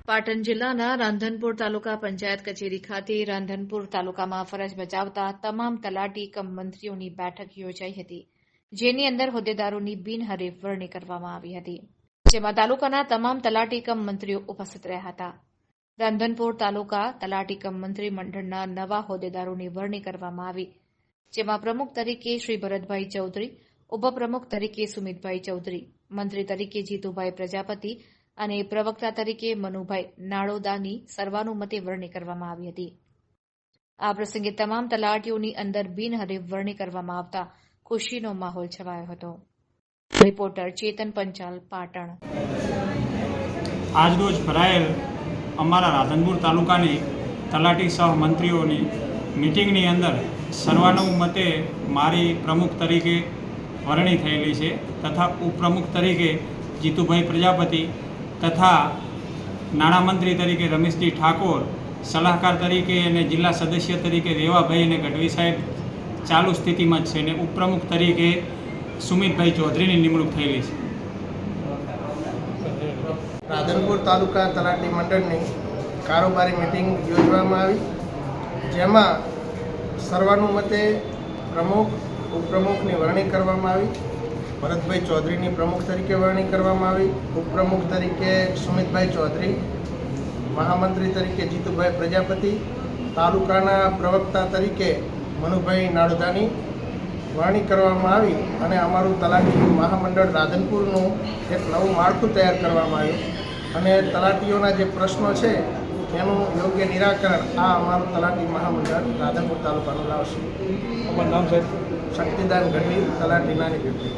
પાટણ જિલ્લાના રાંધનપુર તાલુકા પંચાયત કચેરી ખાતે રાંધનપુર તાલુકામાં ફરજ બજાવતા તમામ તલાટી કમ મંત્રીઓની બેઠક યોજાઈ હતી, જેની અંદર હોદ્દેદારોની બિનહરીફ વરણી કરવામાં આવી હતી, જેમાં તાલુકાના તમામ તલાટી કમ મંત્રીઓ ઉપસ્થિત રહ્યા હતા. રાંધનપુર તાલુકા તલાટી કમ મંત્રી મંડળના નવા હોદ્દેદારોની વરણી કરવામાં આવી, જેમાં પ્રમુખ તરીકે શ્રી ભરતભાઈ ચૌધરી, ઉપપ્રમુખ તરીકે સુમિતભાઈ ચૌધરી, મંત્રી તરીકે જીતુભાઈ પ્રજાપતિ અને પ્રવક્તા તરીકે મનુભાઈ નાડોદાની સર્વાનુમતે વરણી કરવામાં આવી હતી. આ પ્રસંગે તમામ તલાટીઓની અંદર બિનહરીફ વરણી કરવામાં આવતા ખુશીનો માહોલ છવાયો હતો. રિપોર્ટર ચેતન પંચાલ, પાટણ. આજરોજ ભરાયેલ અમારા રાધનપુર તાલુકાની તલાટી સહ મંત્રીઓની મિટિંગની અંદર સર્વાનુમતે મારી પ્રમુખ તરીકે વરણી થયેલી છે તથા ઉપપ્રમુખ તરીકે જીતુભાઈ પ્રજાપતિ તથા નાણામંત્રી તરીકે રમેશજી ઠાકોર, સલાહકાર તરીકે અને જિલ્લા સદસ્ય તરીકે રેવાભાઈ અને ગઢવી સાહેબ ચાલુ સ્થિતિમાં જ છે અને ઉપપ્રમુખ તરીકે સુમિતભાઈ ચૌધરીની નિમણૂક થયેલી છે. રાધનપુર તાલુકા તલાટી મંડળની કારોબારી મિટિંગ યોજવામાં આવી, જેમાં સર્વાનુમતે પ્રમુખ ઉપપ્રમુખની વરણી કરવામાં આવી. ભરતભાઈ ચૌધરીની પ્રમુખ તરીકે વરણી કરવામાં આવી, ઉપપ્રમુખ તરીકે સુમિતભાઈ ચૌધરી, મહામંત્રી તરીકે જીતુભાઈ પ્રજાપતિ, તાલુકાના પ્રવક્તા તરીકે મનુભાઈ નાડોદાની વરણી કરવામાં આવી અને અમારું તલાટી મહામંડળ રાધનપુરનું એક નવું માળખું તૈયાર કરવામાં આવ્યું અને તલાટીઓના જે પ્રશ્નો છે તેનું યોગ્ય નિરાકરણ આ અમારું તલાટી મહામંડળ રાધનપુર તાલુકાનું લાવશે. શક્તિદાન ગઢવી, તલાટી નાની પેઢી.